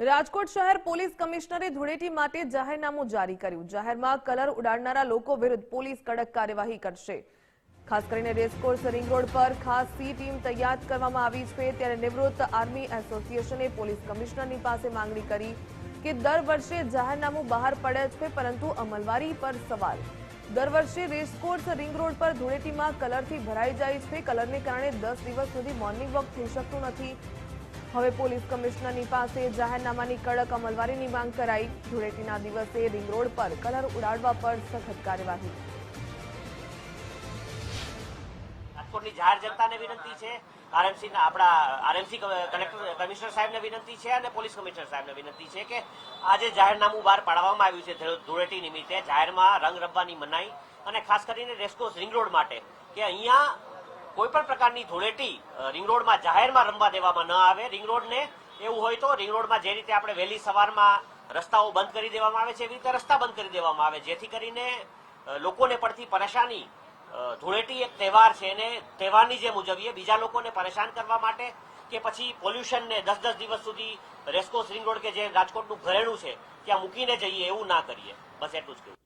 રાજકોટ શહેર પોલીસ કમિશનરે ધૂળેટી માટે જાહેરનામું જારી કર્યું। જાહેરમાં કલર ઉડાડનારા લોકો વિરુદ્ધ પોલીસ કડક કાર્યવાહી કરશે। ખાસ કરીને રેસકોર્સ રિંગ રોડ પર ખાસ સી ટીમ તૈયાર કરવામાં આવી છે। ત્યારે નિવૃત્ત આર્મી એસોસિએશને પોલીસ કમિશનરની પાસે માંગણી કરી કે દર વર્ષે જાહેરનામું બહાર પડે છે, પરંતુ અમલવારી પર સવાલ। દર વર્ષે રેસકોર્સ રિંગ રોડ પર ધૂળેટીમાં કલરથી ભરાઈ જાય છે। કલરને કારણે 10 દિવસ સુધી મોર્નિંગ વોક થઈ શકતું નથી। હવે પોલીસ કમિશનરની પાસે જાહેરનામાની કડક અમલવારીની માંગ કરાઈ। ધૂળેટીના દિવસે રિંગ રોડ પર કલર ઉડાડવા પર સખત કાર્યવાહી। રાજકોટની જાહેર જનતાને વિનંતી છે, આરએમસી કલેક્ટર કમિશનર સાહેબને વિનંતી છે અને પોલીસ કમિશનર સાહેબને વિનંતી છે કે આજે જાહેરનામું બહાર પાડવામાં આવ્યું છે ધૂળેટી નિમિત્તે જાહેરમાં રંગ રમવાની મનાઈ, અને ખાસ કરીને રેસકોર્સ રિંગ રોડ માટે કે અહીંયા કોઈ પણ પ્રકારની ધૂળેટી રિંગ રોડમાં જાહેરમાં રમવા દેવામાં ન આવે। રિંગ રોડને એવું હોય તો રિંગ રોડમાં જે રીતે આપણે વહેલી સવારમાં રસ્તાઓ બંધ કરી દેવામાં આવે છે એવી રીતે રસ્તા બંધ કરી દેવામાં આવે, જેથી કરીને લોકોને પડતી પરેશાની, ધૂળેટી એક તહેવાર છે અને તહેવારની જેમ ઉજવીએ, બીજા લોકોને પરેશાન કરવા માટે કે પછી પોલ્યુશનને 10-10 દિવસ સુધી રેસકોર્સ રિંગ રોડ કે જે રાજકોટનું ઘરેણું છે ત્યાં મૂકીને જઈએ એવું ના કરીએ। બસ એટલું જ કહ્યું।